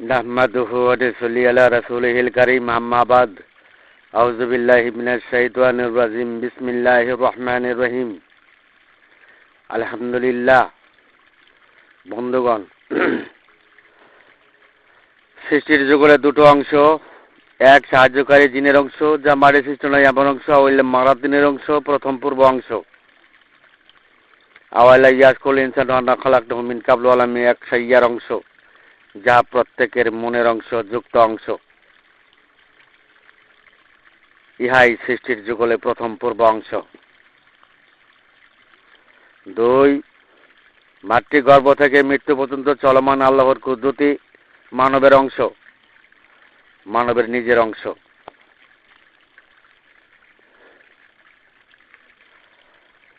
নাহমাদুহু ওয়া নুসাল্লি আলা রাসূলিহিল কারীম আম্মা বাদ আউযু বিল্লাহি মিনাশ শাইতানির রাজিম বিসমিল্লাহির রহমানির রহিম আলহামদুলিল্লাহ। বন্ধুগণ, সৃষ্টির যুগলে দুটো অংশ, এক সাহায্যকারী জিনের অংশ যা মারে সৃষ্ট নয় এমন অংশ, আওয়াইল মারাত দিনের অংশ, প্রথম পূর্ব অংশ। আওয়াইলা ইয়াসকুল ইনসান আন্না খালাকনাহু মিন কাবলু আলামি এক সাইয়ার অংশ যা প্রত্যেকের মনের অংশ, যুক্ত অংশ। ইহাই সৃষ্টির যুগলে প্রথম পূর্ব অংশ। 2, মাতৃগর্ভ থেকে মৃত্যু পর্যন্ত চলমান আল্লাহর কুদরতি মানবের অংশ, মানবের নিজের অংশ।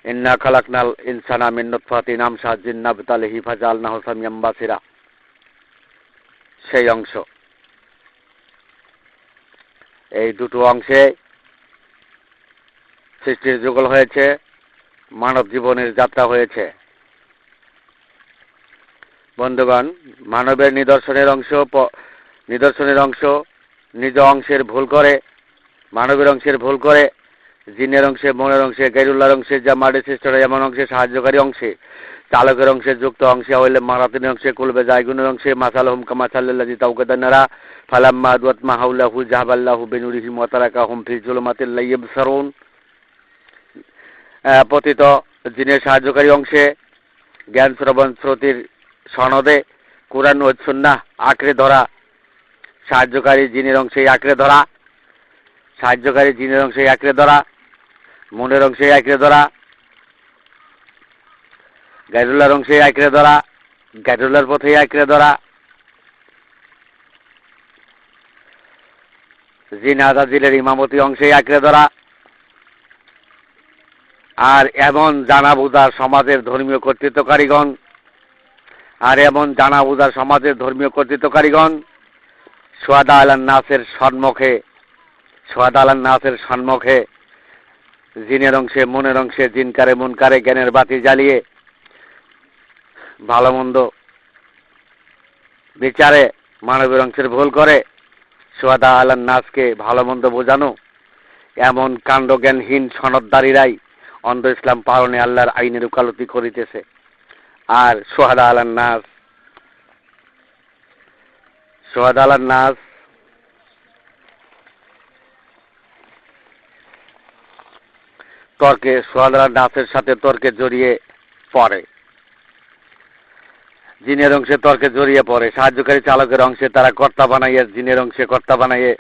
ইন্না খালাকনাল ইনসানা মিন নুতফাতিন আমশাজিন নাবতালিহি ফাজআলনাহু সামিয়াম বাসিরা, সেই অংশ। এই দুটো অংশে সৃষ্টির যুগল হয়েছে, মানব জীবনের যাত্রা হয়েছে। বন্ধুগণ, মানবের নিদর্শনের অংশ নিজ অংশের ভুল করে, মানবের অংশের ভুল করে, জিনের অংশে, মনের অংশে, গায়রুল্লাহর অংশে, যা মাটির সৃষ্ট এমন অংশে, সাহায্যকারী অংশে, চালকের অংশে, যুক্ত অংশে, হইলে মারাতিনের অংশে, কুলবে জায়গুনের অংশে, মাসালহুম কামাসাল্লাযী তাওকাদানারা ফালাম্মা আদওয়াত মা হাওলাহু জাহাবাল্লাহু বিনুরিহিম ওয়া তারাকাহুম ফি যুলুমাতিল লা ইবসারুন। পতিত জিনের সাহায্যকারী অংশে, জ্ঞান শ্রবণ শ্রুতির সনদে কুরআন ও সুন্নাহ আঁকড়ে ধরা, সাহায্যকারী জিনের অংশে আঁকড়ে ধরা, সাহায্যকারী জিনের অংশে আঁকড়ে ধরা, মনের অংশে আঁকড়ে ধরা, গায়রুল্লাহর অংশে আঁকড়ে ধরা, গায়রুল্লাহর পথে আঁকড়ে ধরা, জিন আজাজিলের ইমামতি অংশে আঁকড়ে ধরা। আর এমন জানা বুঝার সমাজের ধর্মীয় কর্তৃত্বকারীগণ সোহাদা আলান নাসের সম্মুখে জিনের অংশে, মনের অংশে, জিনকারে মুনকারে জ্ঞানের বাতি জ্বালিয়ে ভালো মন্দ বিচারে মানবের অংশের ভুল করে সোহাদা আলান নাসকে ভালো মন্দ বোঝানো, এমন কাণ্ডজ্ঞানহীন সনদদারীরাই অন্ধ ইসলাম পালনে আল্লাহর আইনের উকালতি করিতেছে। আর সোহাদা আলান নাস সোহাদা আলান নাসের সাথে তর্কে জড়িয়ে পড়ে, জিনের অংশে তর্কে জড়িয়ে পড়ে। সাহায্যকারী চালকের অংশে তারা কর্তা বানাইয়ে, জিনের অংশে কর্তা বানাইয়ে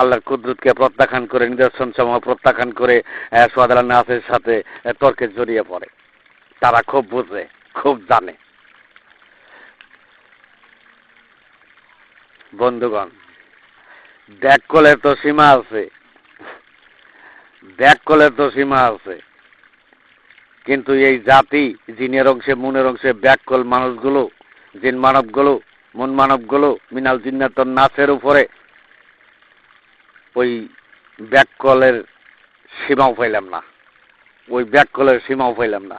আল্লাহর কুদরতকে প্রত্যাখ্যান করে, নিদর্শন সমূহ প্রত্যাখ্যান করে সোহাদা আলান নাসের সাথে তর্কে জড়িয়ে পড়ে। তারা খুব বুঝে, খুব জানে। বন্ধুগণ, ব্যাককলের তো সীমা আছে, কিন্তু এই জাতি জিনের অংশে, মনের অংশে ব্যাককল মানুষগুলো, জিন মানবগুলো, মন মানবগুলো মিনাল জিন্নাতুন নাসের উপরে ওই ব্যাককলের সীমাও পাইলাম না।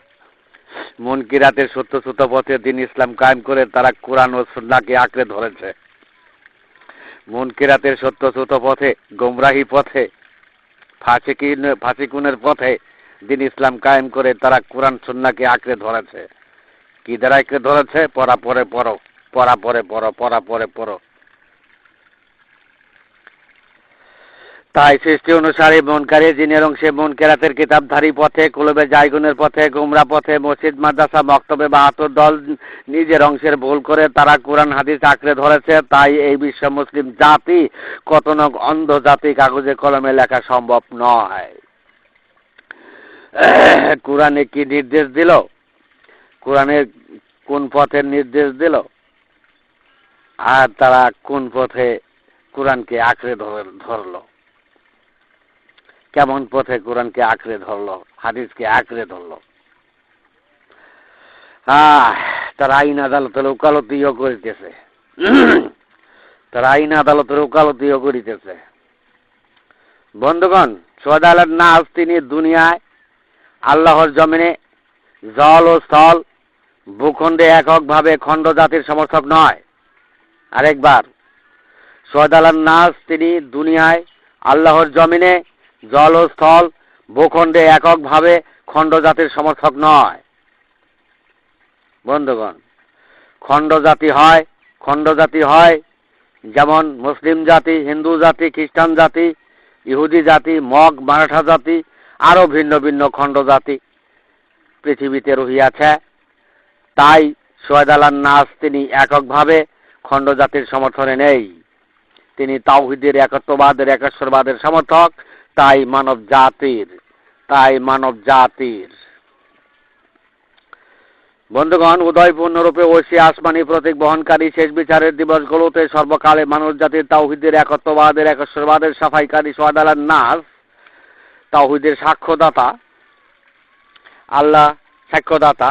মুনকিরাতের সত্য পথে দিন ইসলাম কায়েম করে তারা কোরআন ও সুন্নাহকে আঁকড়ে ধরেছে। মুনকিরাতের সত্য পথে, গোমরাহি পথে, ফাসিকুনের পথে দিন ইসলাম কায়েম করে তারা কোরআন সুন্নাহকে আঁকড়ে ধরেছে। কি দ্বারা আঁকড়ে ধরেছে? পড়া পরে পড়ো। তাই সৃষ্টি অনুসারে মুনকারী জিনের অংশে, মুনকিরাতের কিতাবধারী পথে, কুলবে জায়গুনের পথে, গুমরা পথে, মসজিদ মাদ্রাসা মক্তবে বা আতর দল নিজের অংশের ভুল করে তারা কোরআন হাদিস আঁকড়ে ধরেছে। তাই এই বিশ্ব মুসলিম জাতি কত অন্ধ জাতি, কাগজে কলমে লেখা সম্ভব নয়। কোরআনে কি নির্দেশ দিল? কোরআনের কোন পথের নির্দেশ দিল? আর তারা কোন পথে কোরআনকে আঁকড়ে ধরলো? কেমন পথে কোরআনকে আঁকড়ে ধরলো, হাদিসকে আঁকড়ে ধরলো? তারা আইন আদালতের ওকালতিও করিতেছে। বন্ধুগণ, সোহাদা আলান নাস তিনি দুনিয়ায় আল্লাহর জমিনে জল ও স্থল ভূখণ্ডে এককভাবে খণ্ড জাতির সমর্থক নয়। আরেকবার, সোহাদ আলান নাস তিনি দুনিয়ায় আল্লাহর জমিনে জল ও স্থল ভূখণ্ডে এককভাবে খণ্ড জাতির সমর্থক নয়। বন্ধুগণ, খণ্ড জাতি হয় যেমন মুসলিম জাতি, হিন্দু জাতি, খ্রিস্টান জাতি, ইহুদি জাতি, মগ, মারাঠা জাতি, আরও ভিন্ন ভিন্ন খণ্ড জাতি পৃথিবীতে রহিয়াছে। তাই সোহাদ আলান নাস তিনি এককভাবে খণ্ড জাতির সমর্থনে নেই। তিনি তাওহীদের, একত্ববাদের, একেশ্বরবাদের সমর্থক। তাই মানব জাতির বন্ধুগণ, উদয় পূর্ণরূপে ঐশী আসমানি প্রতীক বহনকারী শেষ বিচারের দিবসগুলোতে সর্বকালে মানুষ জাতির তাওহীদের, একত্ববাদের, একেশ্বরবাদের সাফাইকারী সোহাদ আলান নাস তাওহীদের সাক্ষ্যদাতা, আল্লাহ সাক্ষ্যদাতা।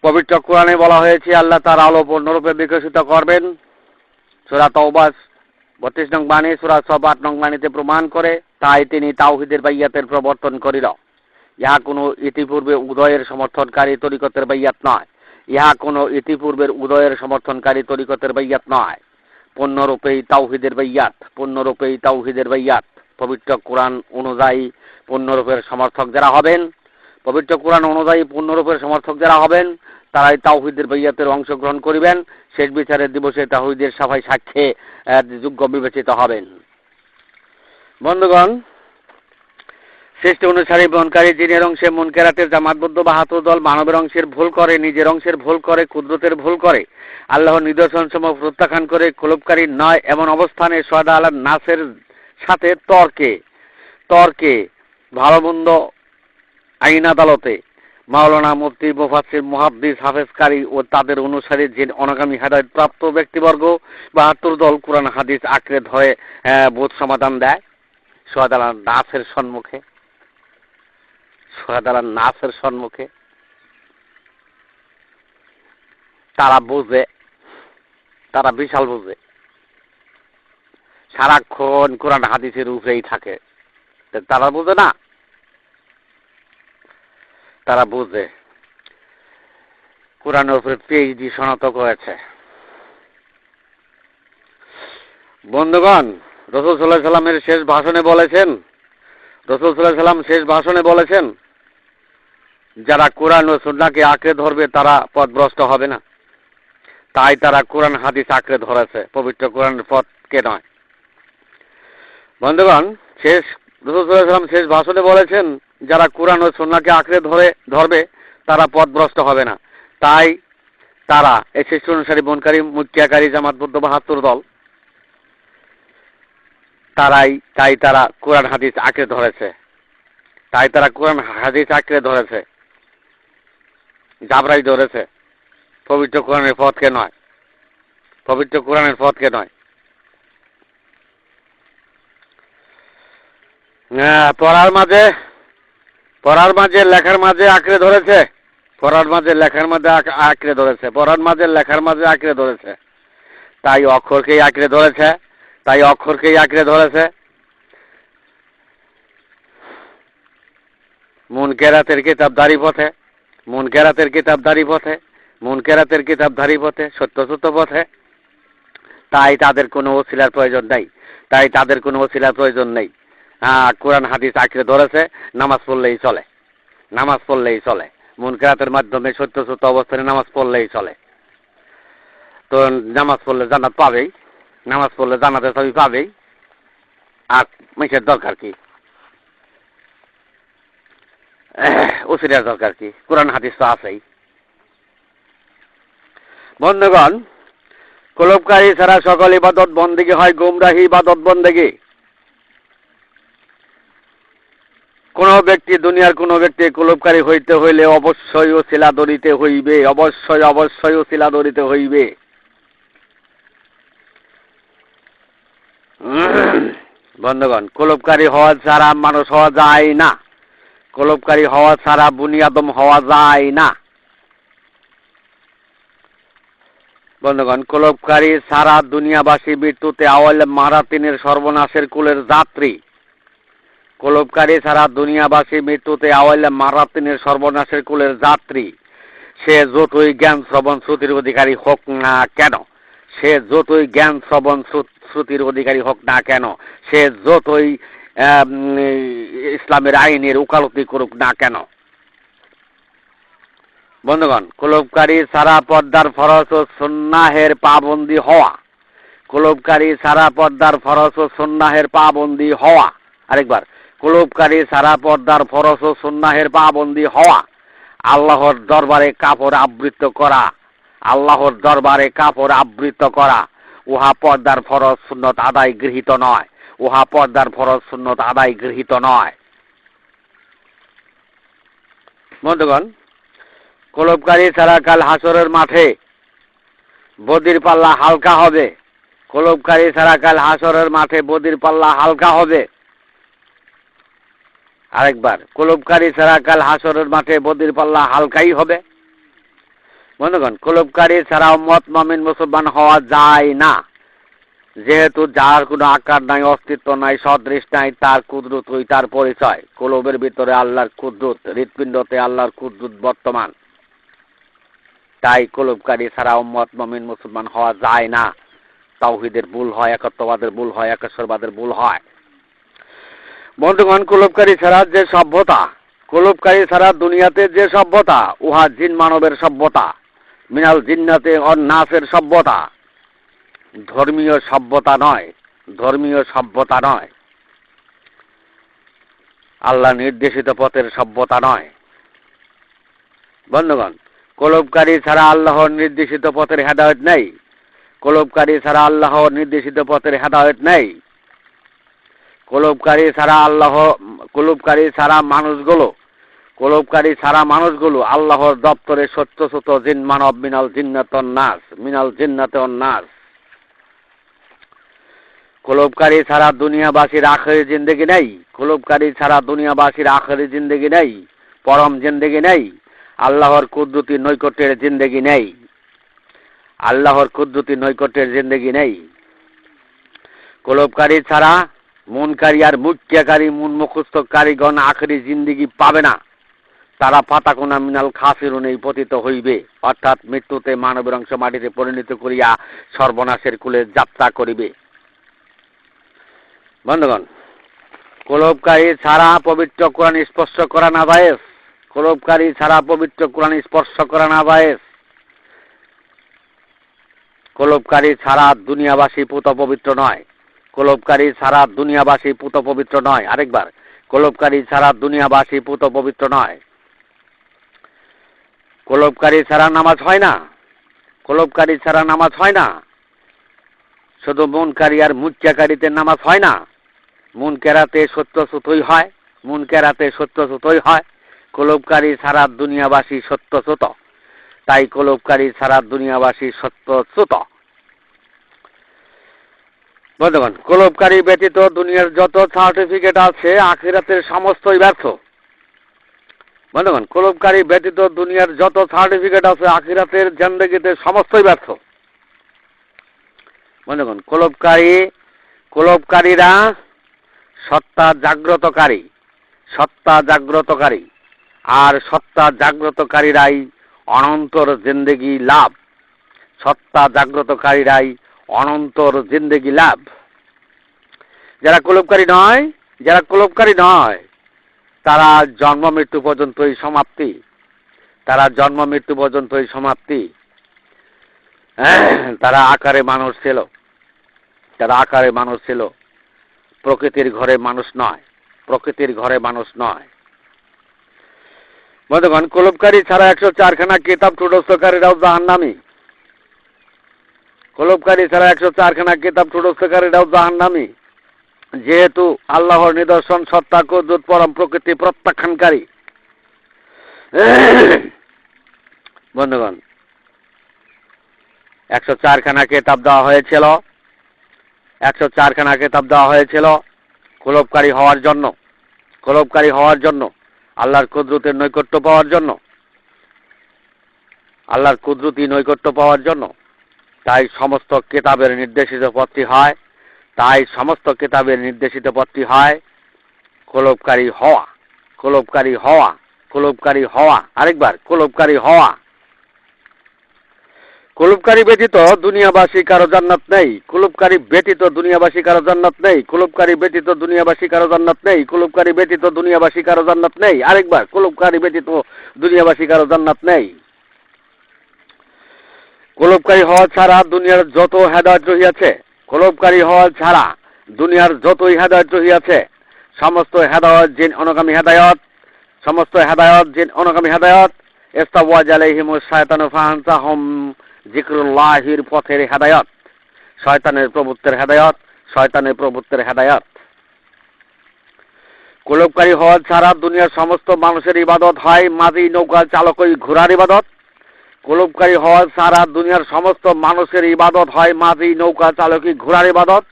পবিত্র কোরআনে বলা হয়েছে আল্লাহ তার আলো পূর্ণরূপে বিকশিত করবেন। সূরা তাওবা 32 নং বাণী, সূরা সফ 8 নং বাণীতে প্রমাণ করে। তাই তিনি তাওহীদের বাইয়াতের প্রবর্তন করিল। ইহা কোনো ইতিপূর্বে উদয়ের সমর্থনকারী তরিকতের বাইয়াত নয়। পূর্ণরূপেই তাওহীদের বাইয়াত। পবিত্র কোরআন অনুযায়ী পূর্ণরূপের সমর্থক যারা হবেন তারাই তাওহীদের বাইয়াতের অংশগ্রহণ করিবেন। শেষ বিচারের দিবসে তাওহীদের সাফাই সাক্ষ্যে যোগ্য বিবেচিত হবেন। বন্ধুগণ, সৃষ্টি অনুসারী বহনকারী জিনের অংশে মুনকেরাতের জামাতবদ্ধ বাহাত্তর দল মানবের অংশের ভুল করে, নিজের অংশের ভুল করে, কুদরতের ভুল করে, আল্লাহর নিদর্শনসমূহ প্রত্যাখ্যান করে, কুলুপকারী নয় এমন অবস্থানে সোহাদ আলান নাসের সাথে তর্কে ভালো মন্দ আইন আদালতে মাওলানা, মুফতি, মুফাসসির, মুহাদ্দিস, হাফেজকারী ও তাদের অনুসারী যে অনাগামী হেদায়েত প্রাপ্ত ব্যক্তিবর্গ 72 দল কোরআন হাদিস আঁকড়ে ধরে বোধ সমাধান দেয় সোহাদ আলান নাসের সম্মুখে। তারা বিশাল বুঝে, সারাক্ষণ কোরআন হাদিসের উপরেই থাকে। তারা বুঝে না, তারা বুঝে কোরআনের উপরে পিএইচডি সনাত করেছে। বন্ধুগণ, রাসূল সাল্লাল্লাহু আলাইহি ওয়াসাল্লামের শেষ ভাষণে বলেছেন যারা কোরআন ও সুন্নাহকে আঁকড়ে ধরবে তারা পথভ্রষ্ট হবে না। তাই তারা কোরআন হাদিস আঁকড়ে ধরেছে, পবিত্র কোরআনের পথকে নয়। বন্ধুগণ, রাসূল সাল্লাল্লাহু আলাইহি ওয়াসাল্লাম শেষ ভাষণে বলেছেন যারা কোরআন ও সুন্নাহকে আঁকড়ে ধরবে তারা পথভ্রষ্ট হবে না। তাই তারা এই সৃষ্টি অনুসারী বহনকারী মুক্তিয়াকারী জামাতবদ্ধ 72 দল তারা কোরআন হাদিস আঁকড়ে ধরেছে। জাবরাই ধরেছে, পবিত্র কোরআনের পথকে নয়। পড়ার মাঝে লেখার মাঝে আঁকড়ে ধরেছে। তাই অক্ষরকেই আঁকড়ে ধরেছে। মুনকেরাতের কিতাবধারী পথে, সত্য পথে। তাই তাদের কোনো ওসিলার প্রয়োজন নেই। কোরআন হাদিস আঁকড়ে ধরেছে, নামাজ পড়লেই চলে। মুনকেরাতের মাধ্যমে সত্য অবস্থানে নামাজ পড়লেই চলে। তো নামাজ পড়লে জান্নাত পাবেই, জান্নাতের চাবি পাবেই। আর মেসের দরকার কি, ওসিলার দরকার কি? কোরআন হাদিস তো আছেই। বন্ধুগণ, কুলুপকারী ছাড়া সকল ইবাদত বন্দেগী হয় গুমরাহি ইবাদত বন্দেগী। দুনিয়ার কোনো ব্যক্তি কুলুপকারী হইতে হইলে অবশ্যই ওসিলা ধরিতে হইবে। বন্ধুগণ, কুলুপকারী হওয়া ছাড়া মানুষ হওয়া যায় না। কুলুপকারী হওয়া ছাড়া বুনিয়াদম হওয়া যায় না। বন্ধুগণ, কুলুপকারী ছাড়া দুনিয়াবাসী মৃত্যুতে আওয়াল মারাতিনের সর্বনাশের কুলের যাত্রী। সে যতই জ্ঞান শ্রবণ শ্রুতির অধিকারী হোক না কেন, সে যতই জ্ঞান শ্রবণ শ্রুতির অধিকারী হোক না কেন, সে যতই ইসলামের আইনের ওকালতি করুক না কেন। বন্ধুগণ, কুলুপকারী ছাড়া পর্দার ফরজ ও সুন্নাহের পাবন্দি হওয়া, কুলুপকারী ছাড়া পর্দার ফরজ ও সুন্নাহের পাবন্দি হওয়া। আরেকবার, কুলুপকারী ছাড়া পর্দার ফরজ ও সুন্নাহের পাবন্দি হওয়া, আল্লাহর দরবারে কাপড় আবৃত করা, আল্লাহর দরবারে কাপড় আবৃত করা, উহা পর্দার ফরজ সুন্নত আদায় গৃহীত নয়, উহা পর্দার ফরজ সুন্নত আদায় গৃহীত নয়। বন্ধুগণ, কুলুপকারী ছাড়া কাল হাসরের মাঠে বদির পাল্লা হালকা হবে, কুলুপকারী ছাড়া কাল হাসরের মাঠে বদির পাল্লা হালকা হবে। আরেকবার, কুলুপকারী ছাড়া কাল হাসরের মাঠে বদির পাল্লা হালকাই হবে। বন্ধুগণ, কুলুপকারী ছাড়া উম্মত মুমিন মুসলমান হওয়া যায় না, যেহেতু যার কোনো আকার নাই, অস্তিত্ব নাই, সদৃশ নাই, তার কুদরতই তার পরিচয়। কলবের ভিতরে আল্লাহর কুদরত, হৃৎপিণ্ডতে আল্লাহর কুদরত বর্তমান। তাই কুলুপকারী ছাড়া উম্মত মুমিন মুসলমান হওয়া যায় না। তাওহীদের ভুল হয়, একত্ববাদের ভুল হয়, একেশ্বরবাদের ভুল হয়। বন্ধুগণ, কুলুপকারী ছাড়া যে সভ্যতা, কুলুপকারী ছাড়া দুনিয়াতে যে সভ্যতা, উহা জিন মানবের সভ্যতা, মিনাল জিন্নাতে অন্নাসের সভ্যতা, ধর্মীয় সভ্যতা নয়, ধর্মীয় সভ্যতা নয়, আল্লাহ নির্দেশিত পথের সভ্যতা নয়। বন্ধুগণ, কুলুপকারী ছাড়া আল্লাহর নির্দেশিত পথের হেদায়েত নেই, কুলুপকারী ছাড়া আল্লাহর নির্দেশিত পথের হেদায়েত নেই। কুলুপকারী ছাড়া কুলুপকারী ছাড়া মানুষগুলো আল্লাহর দপ্তরে সত্যসত জিন মানব, মিনাল জিন্নাত নাস, মিনাল জিন্নাতে নাস। কুলুপকারী ছাড়া দুনিয়াবাসীর আখেরি জিন্দেগি নেই, কুলুপকারী ছাড়া দুনিয়াবাসীর আখেরি জিন্দেগি নেই, পরম জিন্দেগি নেই, আল্লাহর কুদরতি নৈকট্যের জিন্দেগি নেই, আল্লাহর কুদরতি নৈকট্যের জিন্দেগি নেই। কুলুপকারী ছাড়া মুনকারী আর মুক্তিয়াকারী, মুন মুখস্থকারীগণ আখেরি জিন্দেগি পাবে না। তারা ফাতাকুনা মিনাল খাসিরুন, পতিত হইবে, অর্থাৎ মৃত্যুতে মানবের অংশ মাটিতে পরিণত করিয়া সর্বনাশের কুলে যাত্রা করিবে। বন্ধুগণ, কুলুপকারী ছাড়া পবিত্র কোরআন স্পর্শ করা না জায়েজ, কুলুপকারী ছাড়া পবিত্র কোরআন স্পর্শ করা না জায়েজ। কুলুপকারী ছাড়া দুনিয়াবাসী পুত পবিত্র নয়, কুলুপকারী ছাড়া দুনিয়াবাসী পুত পবিত্র নয়। আরেকবার, কুলুপকারী ছাড়া দুনিয়াবাসী পুত পবিত্র নয়। কুলুপকারী ছাড়া নামাজ হয় না, কুলুপকারী ছাড়া নামাজ হয় না। শুধু মুনকারী আর মুচ্চাকারীতে নামাজ হয় না, মুনকেরাতে সত্যসুতই হয়, মুনকেরাতে সত্যসুতই হয়। কুলুপকারী ছাড়া দুনিয়াবাসী সত্যসুত, তাই কুলুপকারী ছাড়া দুনিয়াবাসী সত্যসুত। বন্ধুগণ, কুলুপকারী ব্যতীত দুনিয়ার যত সার্টিফিকেট আছে আখিরাতের সমস্তই ব্যর্থ। বন্ধুগণ, কুলুপকারী ব্যতীত দুনিয়ার যত সার্টিফিকেট আছে আখিরাতের জিন্দেগিতে সমস্তই ব্যর্থ। বন্ধুগণ, কুলুপকারীরা সত্তা জাগ্রতকারী, সত্তা জাগ্রতকারী, আর সত্তা জাগ্রতকারীরাই অনন্তর জিন্দেগি লাভ, সত্তা জাগ্রতকারীরাই অনন্তর জিন্দেগি লাভ। যারা কুলুপকারী নয়, তারা জন্ম মৃত্যু পর্যন্তই সমাপ্তি, তারা জন্ম মৃত্যু পর্যন্তই সমাপ্তি। তারা আকারে মানুষ ছিল, তারা আকারে মানুষ ছিল, প্রকৃতির ঘরে মানুষ নয়, প্রকৃতির ঘরে মানুষ নয়। বন্ধুগণ, কুলুপকারী ছাড়া 104খানা কিতাব ঠুটস্থকারীরাও জাহান্নামী, কুলুপকারী ছাড়া 104খানা কিতাব ঠুটস্থকারীরাও জাহান্নামী, যেহেতু আল্লাহর নিদর্শন সত্তা কুদরত পরম প্রকৃতি প্রত্যাখ্যানকারী। বন্ধুগণ, 104খানা কিতাব দেওয়া হয়েছিল, 104খানা কিতাব দেওয়া হয়েছিল কুলুপকারী হওয়ার জন্য, কুলুপকারী হওয়ার জন্য, আল্লাহর কুদরতের নৈকট্য পাওয়ার জন্য, আল্লাহর কুদরতি নৈকট্য পাওয়ার জন্য। তাই সমস্ত কিতাবের নির্দেশিত পথটি হয়, তাই সমস্ত কিতাবের নির্দেশিত পথটি হয় কুলুপকারী হওয়া, কুলুপকারী হওয়া, কুলুপকারী হওয়া। আরেকবার, কুলুপকারী হওয়া। কুলুপকারী ব্যতীত দুনিয়াবাসী কারো জান্নাত নেই। কুলুপকারী ব্যতীত দুনিয়াবাসী কারো জান্নাত নেই। কুলুপকারী ব্যতীত দুনিয়াবাসী কারো জান্নাত নেই। কুলুপকারী ব্যতীত দুনিয়াবাসী কারো জান্নাত নেই। আরেকবার, কুলুপকারী ব্যতীত দুনিয়াবাসী কারো জান্নাত নেই। কুলুপকারী হওয়া ছাড়া দুনিয়ার যত হেদায়েত রহিয়াছে, কুলুপকারী হওয়া ছাড়া দুনিয়ার যতই হেদায়েত রহিয়াছে, সমস্ত হেদায়েত জিন অনুগামী হেদায়েত, সমস্ত হেদায়েত জিন অনুগামী হেদায়েত, ইস্তাওয়াজ আলাইহিমুশ শায়তানু ফাআনসাহুম যিকরুল্লাহির পথের হেদায়েত, শয়তানের প্রভুত্বের হেদায়েত, শয়তানের প্রভুত্বের হেদায়েত। কুলুপকারী হওয়া ছাড়া দুনিয়ার সমস্ত মানুষের ইবাদত হয় মাঝি নৌকা চালকই ঘোড়ার ইবাদত। কুলুপকারী হওয়া ছাড়া দুনিয়ার সমস্ত মানুষের ইবাদত হয় মাঝি নৌকা চালকই ঘোড়ার ইবাদত।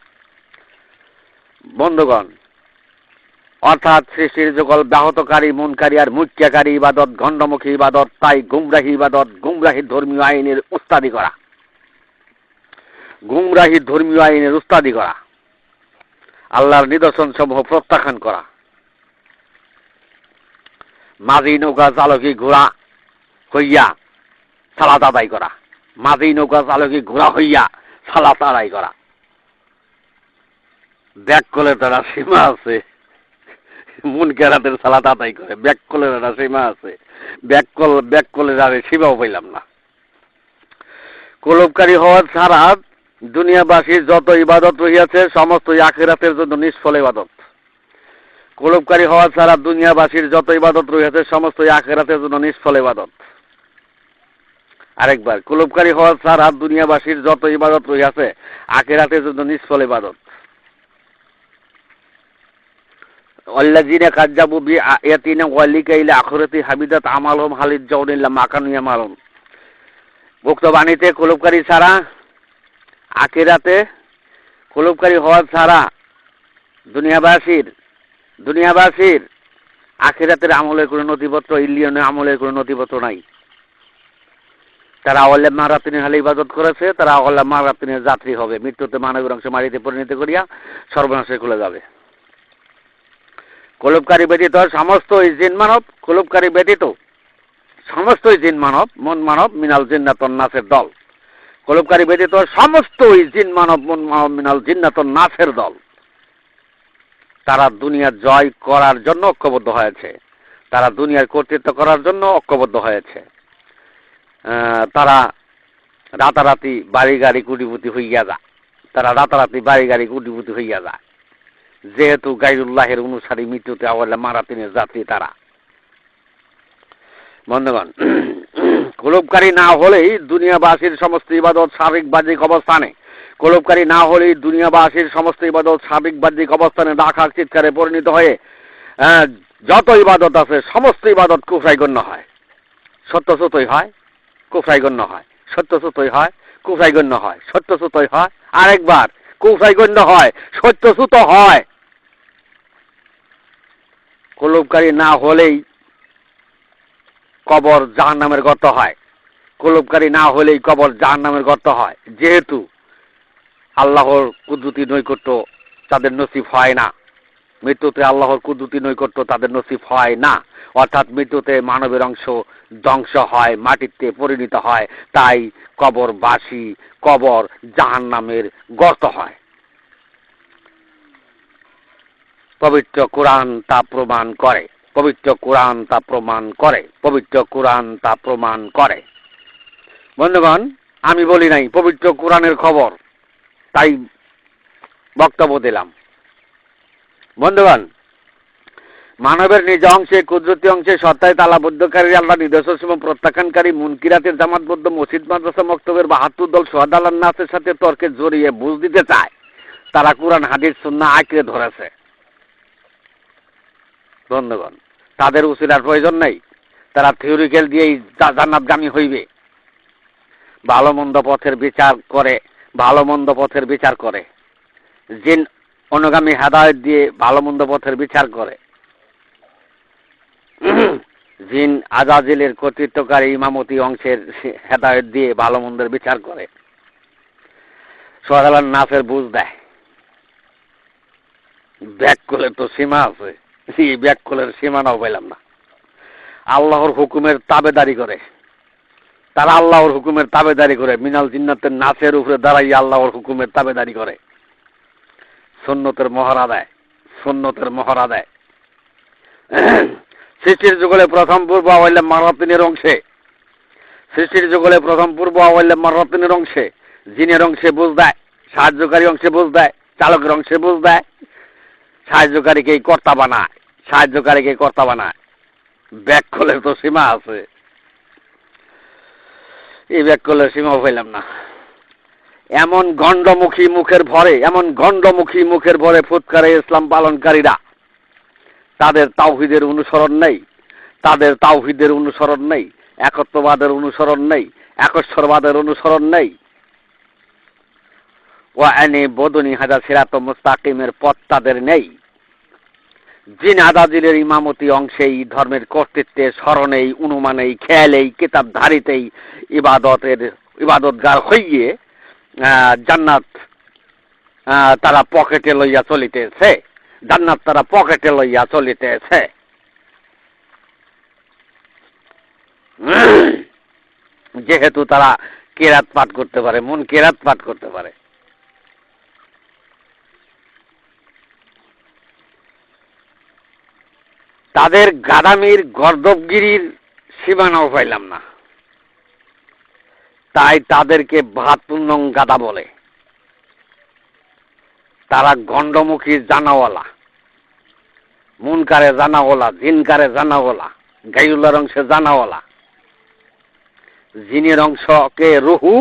বন্ধুগণ, অর্থাৎ সৃষ্টির যুগল ব্যাহতকারী, মুনকারী আর মুক্তিয়াকারী ইবাদত, গণ্ডমুখী ইবাদত। তাই গুমরাহী ইবাদত, গুমরাহী ধর্মীয় আইনের উস্তাদি করা, গুমরাহী ধর্মীয় আইনের উস্তাদি করা, আল্লাহর নিদর্শন সমূহ প্রত্যাখ্যান করা, মাঝি নৌকা চালকী ঘোড়া হইয়া সালাত আদায় করা, মাঝি নৌকা চালকী ঘোড়া হইয়া সালাত আদায় করা। ব্যাককলের দ্বারা সীমা আছে, মুনকেরাতের সালাত আদায় করে, ব্যাককলের একটা সীমা আছে। ব্যাককলের আর সীমাও পাইলাম না। কুলুপকারী হওয়া ছাড়া দুনিয়াবাসীর যত ইবাদত রহিয়াছে সমস্তই আখিরাতের জন্য নিষ্ফল ইবাদত। কুলুপকারী হওয়া ছাড়া দুনিয়াবাসীর যত ইবাদত রহিয়াছে সমস্তই আখিরাতের জন্য নিষ্ফল ইবাদত। আরেকবার, কুলুপকারী হওয়া ছাড়া দুনিয়াবাসীর যত ইবাদত রহিয়াছে আখিরাতের জন্য নিষ্ফল ইবাদত। আল্লাযীনা কাযযাবু বিআয়াতিনা ওয়া লিকাইল আখিরাতি হাবিদাত আমালুহুম হাল ইয়ারজাউনা ইল্লা মা কানু ইয়ামালুন। উক্ত বাণীতে কুলুপকারী ছাড়া আখিরাতে, কুলুপকারী হওয়া ছাড়া দুনিয়াবাসীর আখিরাতের আমলের কোনো নথিপত্র, ইলিয়নের আমলের কোনো নথিপত্র নাই। তারা আওয়ালে মারাতিনের হালে ইবাদত করেছে, তারা আওয়ালে মারাতিনের যাত্রী হবে, মৃত্যুতে মানবের অংশ মাটিতে পরিণত করিয়া সর্বনাশে খুলে যাবে। কুলুপকারী ব্যতীত সমস্তই জিন মানব, কুলুপকারী ব্যতীত সমস্তই জিন মানব, মন মানব মিনাল জিন্নাতুন নাসের দল। কুলুপকারী ব্যতীত সমস্তই জিন মানব, মন মানব মিনাল জিন্নাতুন নাসের দল। তারা দুনিয়া জয় করার জন্য ঐক্যবদ্ধ হয়েছে, তারা দুনিয়ার কর্তৃত্ব করার জন্য ঐক্যবদ্ধ হয়েছে। তারা রাতারাতি বাড়ি গাড়ি কুটিপুটি হইয়া যায়, তারা রাতারাতি বাড়ি গাড়ি কুটিপুটি হইয়া যায়, যেহেতু গায়রুল্লাহের অনুসারী, মৃত্যুতে আওয়ালে মারাতিনের যাত্রী তারা। বন্ধুগণ, কুলুপকারী না হলেই দুনিয়াবাসীর সমস্ত ইবাদত সার্বিক বাহ্যিক অবস্থানে, কুলুপকারী না হলেই দুনিয়াবাসীর সমস্ত ইবাদত সার্বিক বাহ্যিক অবস্থানে ডাকার চিৎকারে পরিণত হয়ে যত ইবাদত আছে সমস্ত ইবাদত কুফরায় গণ্য হয়, সত্যসূতই হয়, কুফরায় গণ্য হয়, সত্যসূতই হয়, কুফরায় গণ্য হয়, সত্যসূতই হয়। আরেকবার, কুফরায় গণ্য হয়, সত্যসূত হয়। কুলুপকারী না হলেই কবর জাহান্নামের গর্ত হয়, কুলুপকারী না হলেই কবর জাহান্নামের গর্ত হয়। যেহেতু আল্লাহর কুদরতি নৈকট্য তাদের নসিব হয় না, মৃত্যুতে আল্লাহর কুদরতি নৈকট্য তাদের নসিব হয় না, অর্থাৎ মৃত্যুতে মানবের অংশ ধ্বংস হয়, মাটিতে পরিণত হয়, তাই কবরবাসী, কবর জাহান্নামের গর্ত হয়। পবিত্র কোরআন তা প্রমাণ করে, পবিত্র কোরআন তা প্রমাণ করে, পবিত্র কোরআন তা প্রমাণ করে। বন্ধুগণ, আমি বলি নাই, পবিত্র কোরআনের খবর, তাই বক্তব্য দিলাম। বন্ধুগণ, মানবের নিজ অংশে, কুদরতি অংশে সত্তায় তালাবদ্ধকারী, আল্লাহ নিদর্শন প্রত্যাখ্যানকারী, মুনকিরাতের জামাতবদ্ধ মসজিদ মাদ্রাসা মক্তবের 72 দল সোহাদা আল্লাহর নাসের সাথে তর্কে জড়িয়ে বুঝ দিতে চায়। তারা কোরআন হাদিস সুন্নাহ আঁকড়ে ধরেছে। বন্ধুগণ, তাদের উসিলার প্রয়োজন নেই, তারা থিওরিক্যাল দিয়েই জান্নাতগামী হইবে। ভালো মন্দ পথের বিচার করে, ভালো মন্দ পথের বিচার করে, জিন অনুগামী হেদায়েত দিয়ে ভালো মন্দ পথের বিচার করে, জিন আজাজিলের কর্তৃত্বকারী ইমামতি অংশের হেদায়েত দিয়ে ভালো মন্দের বিচার করে, সোহাদালার নাসের বুঝ দেয়। ব্যাককলের তো সীমা আছে, এই ব্যাককলের সীমানাও পাইলাম না। আল্লাহর হুকুমের তাবেদারি করে, তারা আল্লাহর হুকুমের তাবেদারি করে, মিনাল জিন্নাতের নাচের উপরে দাঁড়াইয়া আল্লাহর হুকুমের তাবেদারি করে, সুন্নতের মহড়া দেয়, সুন্নতের মহড়া দেয়। সৃষ্টির যুগলে প্রথম পূর্ব হইলে মারাতিনের অংশে, সৃষ্টির যুগলে প্রথম পূর্ব হইলে মারাতিনের অংশে, জিনের অংশে বুঝ দেয়, সাহায্যকারী অংশে বুঝ দেয়, চালকের অংশে বুঝ দেয়, সাহায্যকারীকেই কর্তা বানায়, সাহায্যকারীকে কর্তা বানায়। ব্যাককলের তো সীমা আছে, এই ব্যাককলের সীমা পাইলাম না। এমন গণ্ডমুখী মুখের ভরে, এমন গণ্ডমুখী মুখের ভরে ফুৎকারে ইসলাম পালনকারীরা, তাদের তাওহীদের অনুসরণ নেই, তাদের তাওহীদের অনুসরণ নেই, একত্ববাদের অনুসরণ নেই, একশ্বরবাদের অনুসরণ নেই। ওয়ানি বদনি হাজা সিরাত মুস্তাকিমের পথ তাদের নেই। জিন আদাজিলের ইমামতি অংশেই, ধর্মের কর্তৃত্বে, স্মরণেই, অনুমানেই, খেয়ালেই, কিতাবধারিতেই ইবাদতগার হইয়ে জান্নাত তারা পকেটে লইয়া চলিতেছে, জান্নাত তারা পকেটে লইয়া চলিতেছে। যেহেতু তারা কেরাত পাঠ করতে পারে, মন কেরাত পাঠ করতে পারে। তাদের গাদামির গর্দবগিরির সীমানাও পাইলাম না, তাই তাদেরকে ৭২ নং গাদা বলে। তারা গণ্ডমুখী জানাওয়ালা, মুনকারে জানাওয়ালা, জিনকারে জানাওয়ালা, গায়ুল্লার অংশে জানাওয়ালা। জিনের অংশকে রুহু,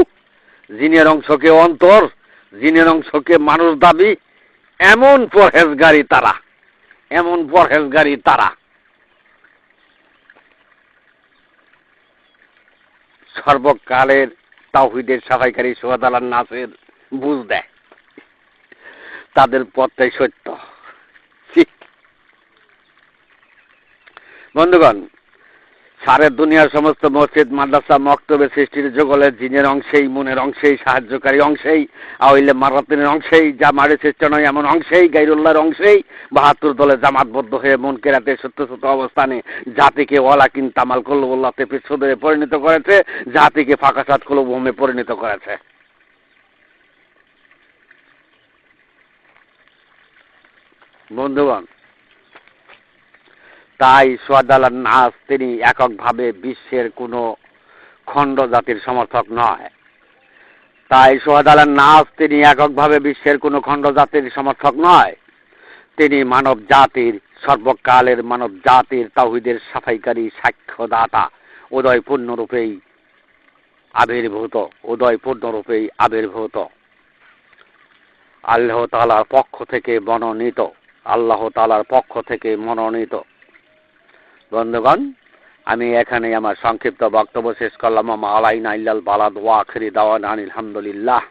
জিনের অংশকে অন্তর, জিনের অংশকে মানুষ দাবি, এমন পরহেজগারি তারা, এমন পরহেজগারি তারা। সর্বকালের তাওহীদের সাফাইকারী সুহাদালার নাচের বুঝ দেয়, তাদের পথটাই সত্য। বন্ধুগণ, সারে দুনিয়ার সমস্ত মসজিদ, মাদ্রাসা, মক্তবে সৃষ্টির যুগলে জিনের অংশেই, মনের অংশেই, সাহায্যকারী অংশেই, আওইলে মারাতিনের অংশেই, যা মারে সৃষ্ট নয় এমন অংশেই, গাইরুল্লাহর অংশেই ৭২ দলে জামাতবদ্ধ হয়ে মন কেরাতে সত্য সত্য অবস্থানে জাতিকে ওয়ালাকিন তামাল কলবুল্লাহতে পিছুদে পরিণত করেছে, জাতিকে ফাঁকাসাত কলবুমে পরিণত করেছে। বন্ধুগণ, তাই সুহাদালার নাস তিনি এককভাবে বিশ্বের কোনো খণ্ড জাতির সমর্থক নয়। তাই সুহাদালার নাস তিনি এককভাবে বিশ্বের কোনো খণ্ড জাতির সমর্থক নয়। তিনি মানব জাতির, সর্বকালের মানব জাতির তাওহীদের সাফাইকারী সাক্ষ্যদাতা, উদয়পূর্ণরূপেই আবির্ভূত, উদয়পূর্ণরূপেই আবির্ভূত, আল্লাহ তাআলার পক্ষ থেকে মনোনীত, আল্লাহ তাআলার পক্ষ থেকে মনোনীত। বন্ধুগণ, আমি এখানে আমার সংক্ষিপ্ত বক্তব্য শেষ করলাম। আলাইনা ইল্লাল বালাগ ওয়া আখিরি দাওয়ানা আলহামদুলিল্লাহ।